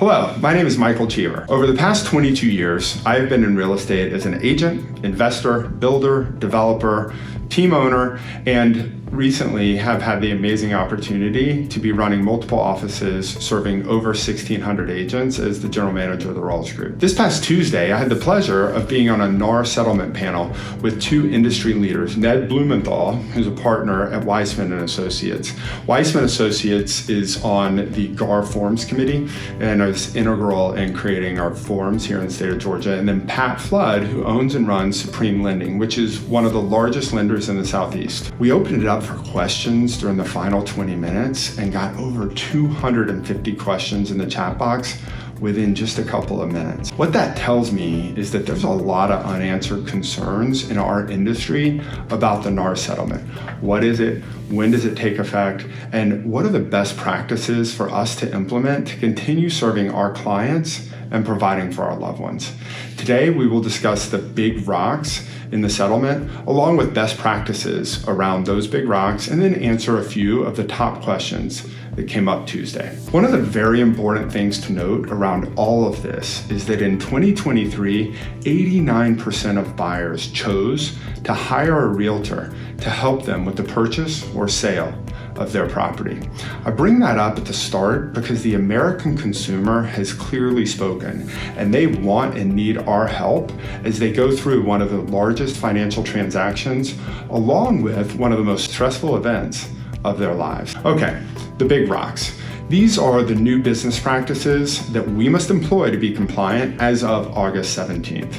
Hello, my name is Michael Cheever. Over the past 22 years, I have been in real estate as an agent, investor, builder, developer, team owner, and recently have had the amazing opportunity to be running multiple offices serving over 1,600 agents as the general manager of the Rawls Group. This past Tuesday, I had the pleasure of being on a NAR Settlement panel with two industry leaders, Ned Blumenthal, who's a partner at Weissman & Associates. Weissman Associates is on the GAR Forms Committee and is integral in creating our forms here in the state of Georgia. And then Pat Flood, who owns and runs Supreme Lending, which is one of the largest lenders in the Southeast. We opened it up for questions during the final 20 minutes and got over 250 questions in the chat box within just a couple of minutes. What that tells me is that there's a lot of unanswered concerns in our industry about the NAR settlement. What is it? When does it take effect? And what are the best practices for us to implement to continue serving our clients and providing for our loved ones? Today, we will discuss the big rocks in the settlement, along with best practices around those big rocks, and then answer a few of the top questions that came up Tuesday. One of the very important things to note around all of this is that in 2023, 89% of buyers chose to hire a realtor to help them with the purchase or sale of their property. I bring that up at the start because the American consumer has clearly spoken, and they want and need our help as they go through one of the largest financial transactions, along with one of the most stressful events of their lives. Okay, the big rocks. These are the new business practices that we must employ to be compliant as of August 17th.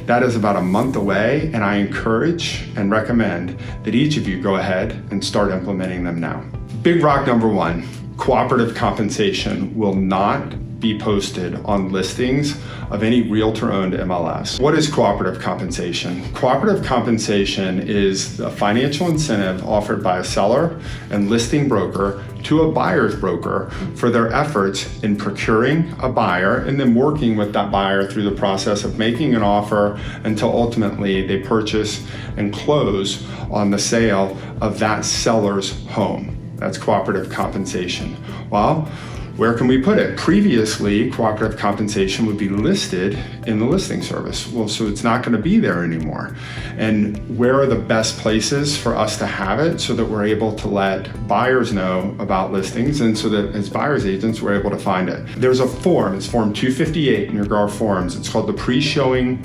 That is about a month away, and I encourage and recommend that each of you go ahead and start implementing them now. Big rock number one, cooperative compensation will not be posted on listings of any realtor-owned MLS. What is cooperative compensation? Cooperative compensation is a financial incentive offered by a seller and listing broker to a buyer's broker for their efforts in procuring a buyer and then working with that buyer through the process of making an offer until ultimately they purchase and close on the sale of that seller's home. That's cooperative compensation. Well, where can we put it? Previously, cooperative compensation would be listed in the listing service. Well, so it's not going to be there anymore. And where are the best places for us to have it so that we're able to let buyers know about listings, and so that as buyer's agents, we're able to find it? There's a form, it's form 258 in your GAR forms. It's called the pre-showing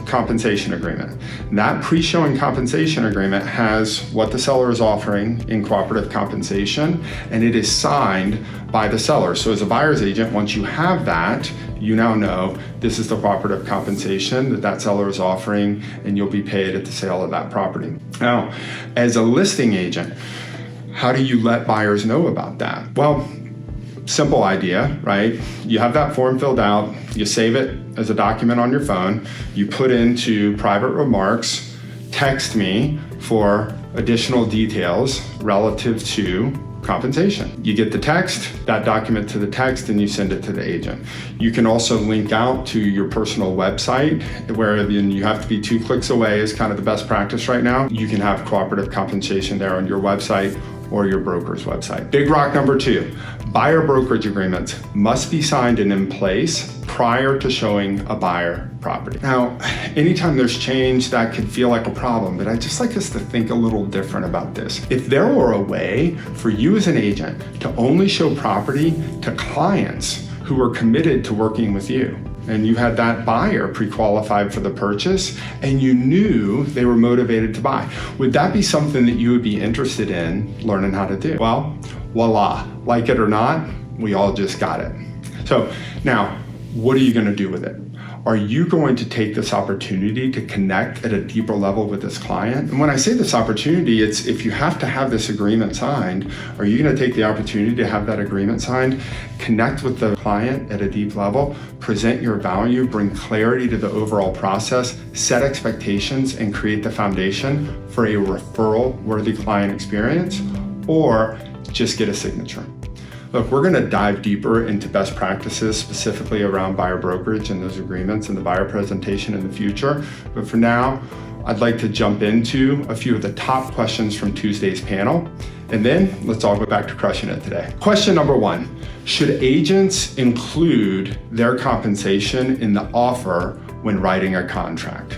compensation agreement. And that pre-showing compensation agreement has what the seller is offering in cooperative compensation, and it is signed by the seller. So as a buyer's agent, once you have that, you now know this is the cooperative compensation that that seller is offering, and you'll be paid at the sale of that property. Now, as a listing agent, how do you let buyers know about that? Well, simple idea, right? You have that form filled out, you save it as a document on your phone, you put into private remarks, text me for additional details relative to compensation. You get the text, that document to the text, and you send it to the agent. You can also link out to your personal website, where then you have to be 2 clicks away is kind of the best practice right now. You can have cooperative compensation there on your website or your broker's website. Big rock number two, buyer brokerage agreements must be signed and in place prior to showing a buyer property. Now, anytime there's change, that could feel like a problem, but I'd just like us to think a little different about this. If there were a way for you as an agent to only show property to clients who are committed to working with you, and you had that buyer pre-qualified for the purchase, and you knew they were motivated to buy, would that be something that you would be interested in learning how to do? Well, voila, like it or not, we all just got it. So now, what are you going to do with it? Are you going to take this opportunity to connect at a deeper level with this client? And when I say this opportunity, it's if you have to have this agreement signed, are you going to take the opportunity to have that agreement signed, connect with the client at a deep level, present your value, bring clarity to the overall process, set expectations, and create the foundation for a referral-worthy client experience, or just get a signature? Look, we're going to dive deeper into best practices specifically around buyer brokerage and those agreements and the buyer presentation in the future. But for now, I'd like to jump into a few of the top questions from Tuesday's panel, and then let's all go back to crushing it today. Question number one, Should agents include their compensation in the offer when writing a contract?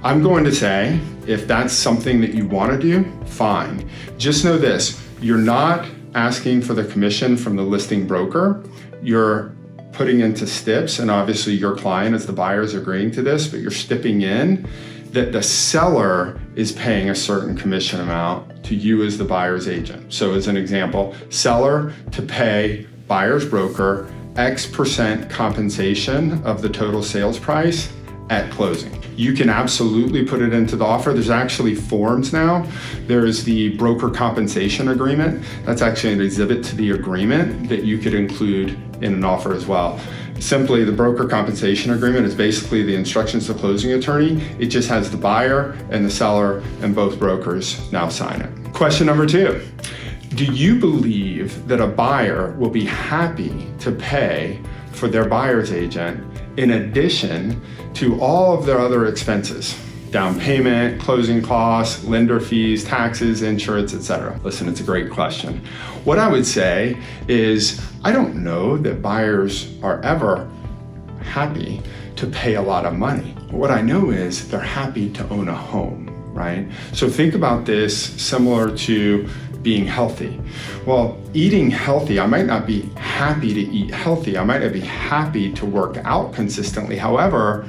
I'm going to say, if that's something that you want to do, fine. Just know this, you're not asking for the commission from the listing broker. You're putting into steps, and obviously your client as the buyer is agreeing to this, but you're stepping in that the seller is paying a certain commission amount to you as the buyer's agent. So as an example, seller to pay buyer's broker X% compensation of the total sales price at closing. You can absolutely put it into the offer. There's actually forms now. There's the broker compensation agreement. That's actually an exhibit to the agreement that you could include in an offer as well. Simply, the broker compensation agreement is basically the instructions to the closing attorney. It just has the buyer and the seller and both brokers now sign it. Question number 2. Do you believe that a buyer will be happy to pay for their buyer's agent in addition to all of their other expenses? Down payment, closing costs, lender fees, taxes, insurance, etc. Listen, it's a great question. What I would say is, I don't know that buyers are ever happy to pay a lot of money. What I know is they're happy to own a home, right? So think about this similar to being healthy. Well, eating healthy, I might not be happy to eat healthy. I might not be happy to work out consistently. However,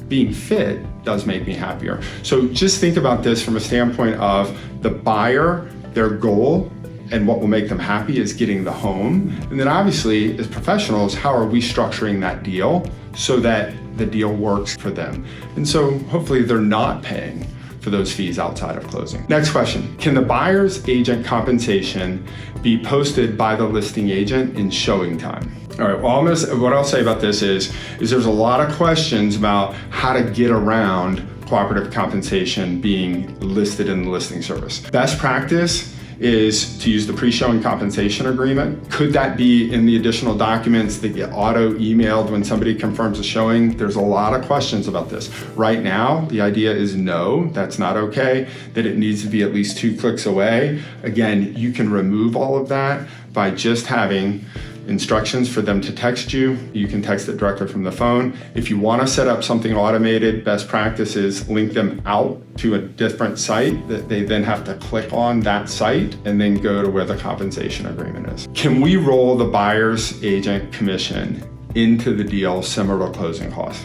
being fit does make me happier. So just think about this from a standpoint of the buyer, their goal, and what will make them happy is getting the home. And then obviously, as professionals, how are we structuring that deal so that the deal works for them? And so hopefully they're not paying for those fees outside of closing. Next question, can the buyer's agent compensation be posted by the listing agent in showing time? All right, well, what I'll say about this is there's a lot of questions about how to get around cooperative compensation being listed in the listing service. Best practice is to use the pre-showing compensation agreement. Could that be in the additional documents that get auto-emailed when somebody confirms a showing? There's a lot of questions about this. Right now, the idea is no, that's not okay, that it needs to be at least 2 clicks away. Again, you can remove all of that by just having instructions for them to text you. You can text it directly from the phone. If you want to set up something automated, best practice is link them out to a different site that they then have to click on that site and then go to where the compensation agreement is. Can we roll the buyer's agent commission into the deal similar to closing costs?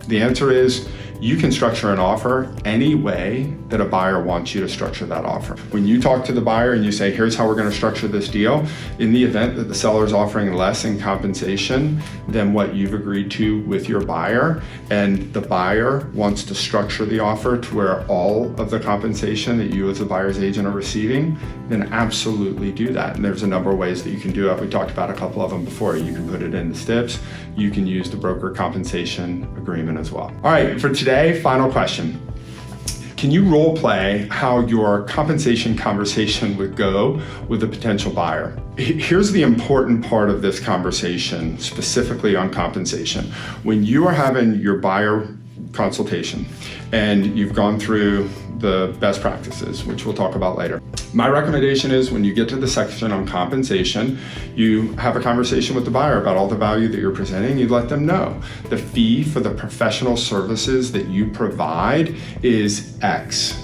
The answer is you can structure an offer any way that a buyer wants you to structure that offer. When you talk to the buyer and you say, here's how we're going to structure this deal, in the event that the seller is offering less in compensation than what you've agreed to with your buyer, and the buyer wants to structure the offer to where all of the compensation that you as the buyer's agent are receiving, then absolutely do that. And there's a number of ways that you can do it. We talked about a couple of them before. You can put it in the steps. You can use the broker compensation agreement as well. All right, for today, final question. Can you role play how your compensation conversation would go with a potential buyer? Here's the important part of this conversation, specifically on compensation. When you are having your buyer consultation and you've gone through the best practices, which we'll talk about later, my recommendation is when you get to the section on compensation, you have a conversation with the buyer about all the value that you're presenting. You let them know the fee for the professional services that you provide is X.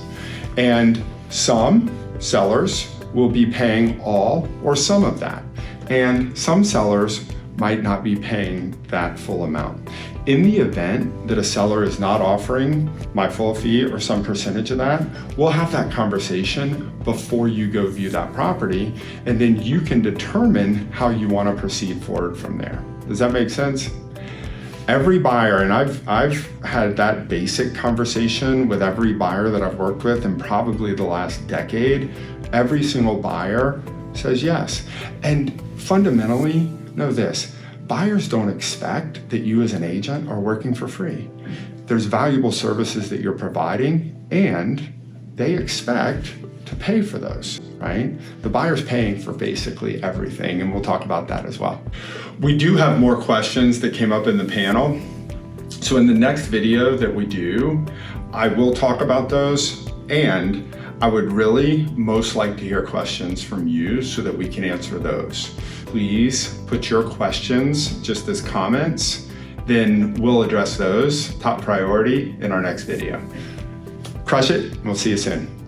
And some sellers will be paying all or some of that. And some sellers might not be paying that full amount. In the event that a seller is not offering my full fee or some percentage of that, we'll have that conversation before you go view that property, and then you can determine how you want to proceed forward from there. Does that make sense? Every buyer, and I've had that basic conversation with every buyer that I've worked with in probably the last decade, every single buyer says yes. And fundamentally, know this, buyers don't expect that you as an agent are working for free. There's valuable services that you're providing, and they expect to pay for those, right? The buyer's paying for basically everything, and we'll talk about that as well. We do have more questions that came up in the panel. So in the next video that we do, I will talk about those, and I would really most like to hear questions from you so that we can answer those. Please put your questions just as comments, then we'll address those top priority in our next video. Crush it, and we'll see you soon.